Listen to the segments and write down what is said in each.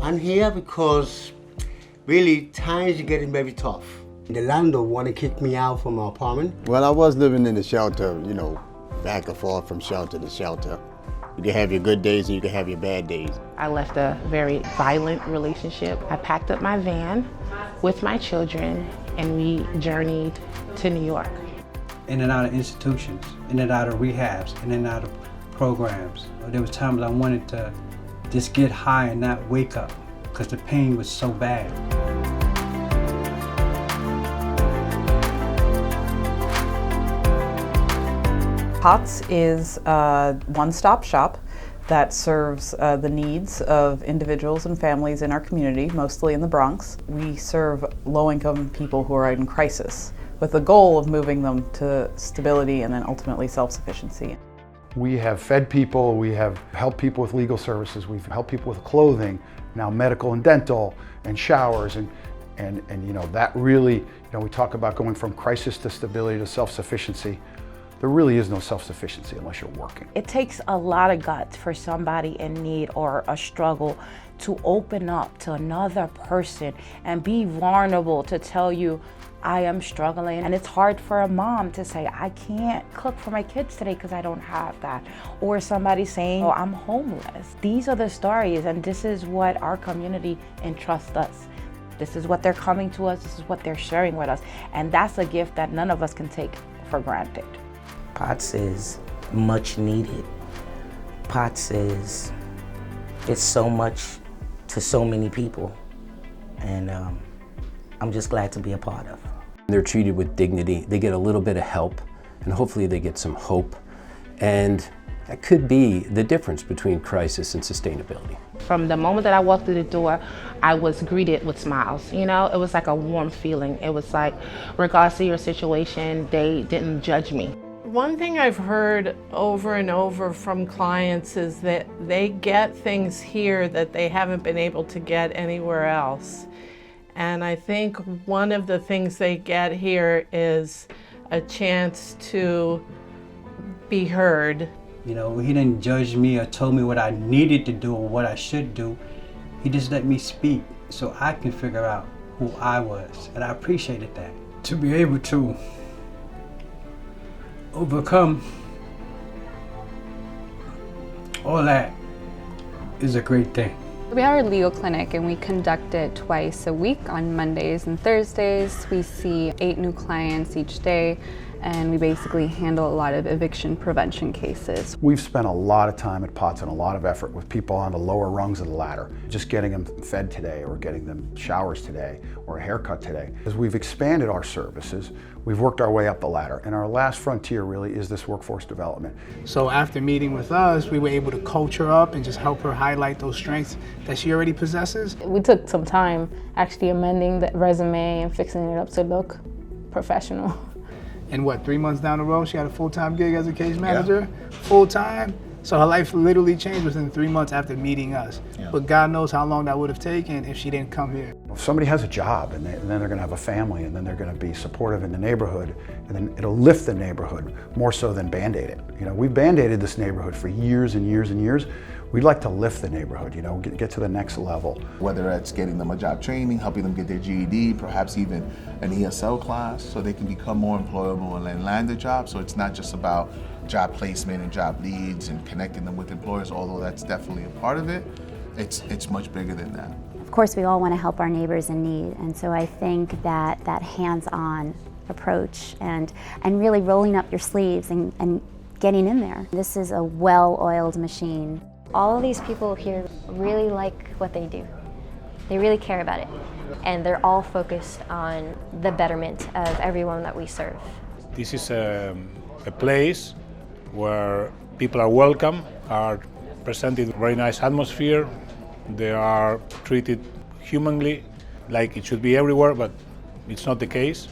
I'm here because really times are getting very tough. The landlord want to kick me out from my apartment. Well, I was living in the shelter, you know, back and forth from shelter to shelter. You can have your good days and you can have your bad days. I left a very violent relationship. I packed up my van with my children and we journeyed to New York. In and out of institutions, in and out of rehabs, in and out of programs. There was times I wanted to just get high and not wake up because the pain was so bad. POTS is a one-stop shop that serves the needs of individuals and families in our community, mostly in the Bronx. We serve low-income people who are in crisis with the goal of moving them to stability and then ultimately self-sufficiency. We have fed people, we have helped people with legal services, we've helped people with clothing, now medical and dental, and showers, and you know, that really, you know, we talk about going from crisis to stability to self-sufficiency. There really is no self-sufficiency unless you're working. It takes a lot of guts for somebody in need or a struggle to open up to another person and be vulnerable to tell you, I am struggling. And it's hard for a mom to say, I can't cook for my kids today because I don't have that. Or somebody saying, oh, I'm homeless. These are the stories, and this is what our community entrusts us. This is what they're coming to us, this is what they're sharing with us. And that's a gift that none of us can take for granted. POTS is much needed. POTS is, it's so much to so many people, and I'm just glad to be a part of. They're treated with dignity, they get a little bit of help, and hopefully they get some hope, and that could be the difference between crisis and sustainability. From the moment that I walked through the door, I was greeted with smiles. You know, it was like a warm feeling. It was like, regardless of your situation, they didn't judge me. One thing I've heard over and over from clients is that they get things here that they haven't been able to get anywhere else. And I think one of the things they get here is a chance to be heard. You know, he didn't judge me or told me what I needed to do or what I should do. He just let me speak so I can figure out who I was, and I appreciated that. To be able to overcome all that is a great thing. We have our legal clinic and we conduct it twice a week on Mondays and Thursdays. We see 8 new clients each day, and we basically handle a lot of eviction prevention cases. We've spent a lot of time at POTS and a lot of effort with people on the lower rungs of the ladder, just getting them fed today or getting them showers today or a haircut today. As we've expanded our services, we've worked our way up the ladder, and our last frontier really is this workforce development. So after meeting with us, we were able to coach her up and just help her highlight those strengths that she already possesses. We took some time actually amending the resume and fixing it up to look professional. And what, 3 months down the road, she had a full-time gig as a case manager, full-time. So her life literally changed within 3 months after meeting us. Yeah. But God knows how long that would have taken if she didn't come here. If somebody has a job and then they're gonna have a family and then they're gonna be supportive in the neighborhood, and then it'll lift the neighborhood more so than Band-Aid it. You know, we've Band-Aided this neighborhood for years and years and years. We'd like to lift the neighborhood, you know, get to the next level. Whether it's getting them a job training, helping them get their GED, perhaps even an ESL class so they can become more employable and then land a job. So it's not just about job placement and job leads and connecting them with employers, although that's definitely a part of it. It's much bigger than that. Of course, we all want to help our neighbors in need, and so I think that hands-on approach and really rolling up your sleeves and getting in there. This is a well-oiled machine. All of these people here really like what they do. They really care about it. And they're all focused on the betterment of everyone that we serve. This is a place where people are welcome, are presented a very nice atmosphere. They are treated humanly, like it should be everywhere, but it's not the case.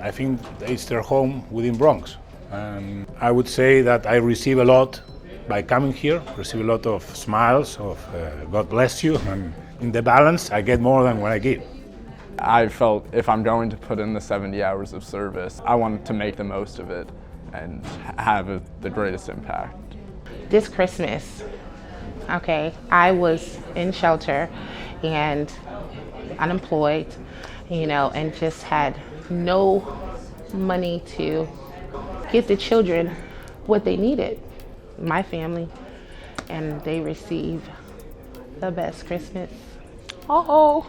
I think it's their home within Bronx. I would say that I receive a lot by coming here, receive a lot of smiles, of God bless you, and in the balance, I get more than what I give. I felt if I'm going to put in the 70 hours of service, I wanted to make the most of it and have the greatest impact. This Christmas, okay, I was in shelter and unemployed, you know, and just had no money to get the children what they needed. My family, and they receive the best Christmas. Oh.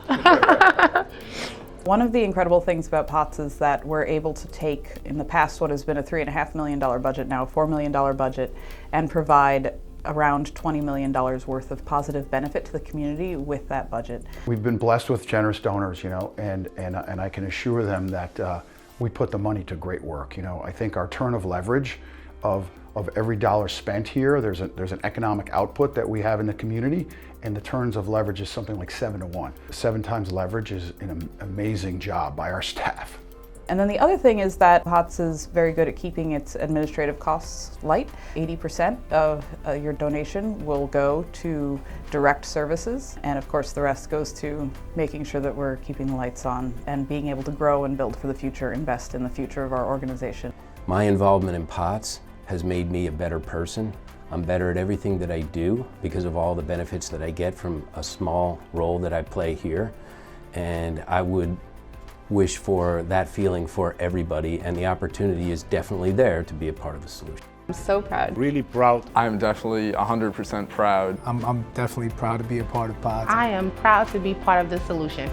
One of the incredible things about POTS is that we're able to take, in the past, what has been a $3.5 million budget, now a $4 million budget, and provide around $20 million worth of positive benefit to the community with that budget. We've been blessed with generous donors, you know, and I can assure them that we put the money to great work. You know, I think our turn of leverage of every dollar spent here, there's an economic output that we have in the community, and the turns of leverage is something like 7 to 1. 7 times leverage is an amazing job by our staff. And then the other thing is that POTS is very good at keeping its administrative costs light. 80% of your donation will go to direct services, and of course the rest goes to making sure that we're keeping the lights on and being able to grow and build for the future, invest in the future of our organization. My involvement in POTS has made me a better person. I'm better at everything that I do because of all the benefits that I get from a small role that I play here. And I would wish for that feeling for everybody, and the opportunity is definitely there to be a part of the solution. I'm so proud. Really proud. I'm definitely 100% proud. I'm definitely proud to be a part of POTS. I am proud to be part of the solution.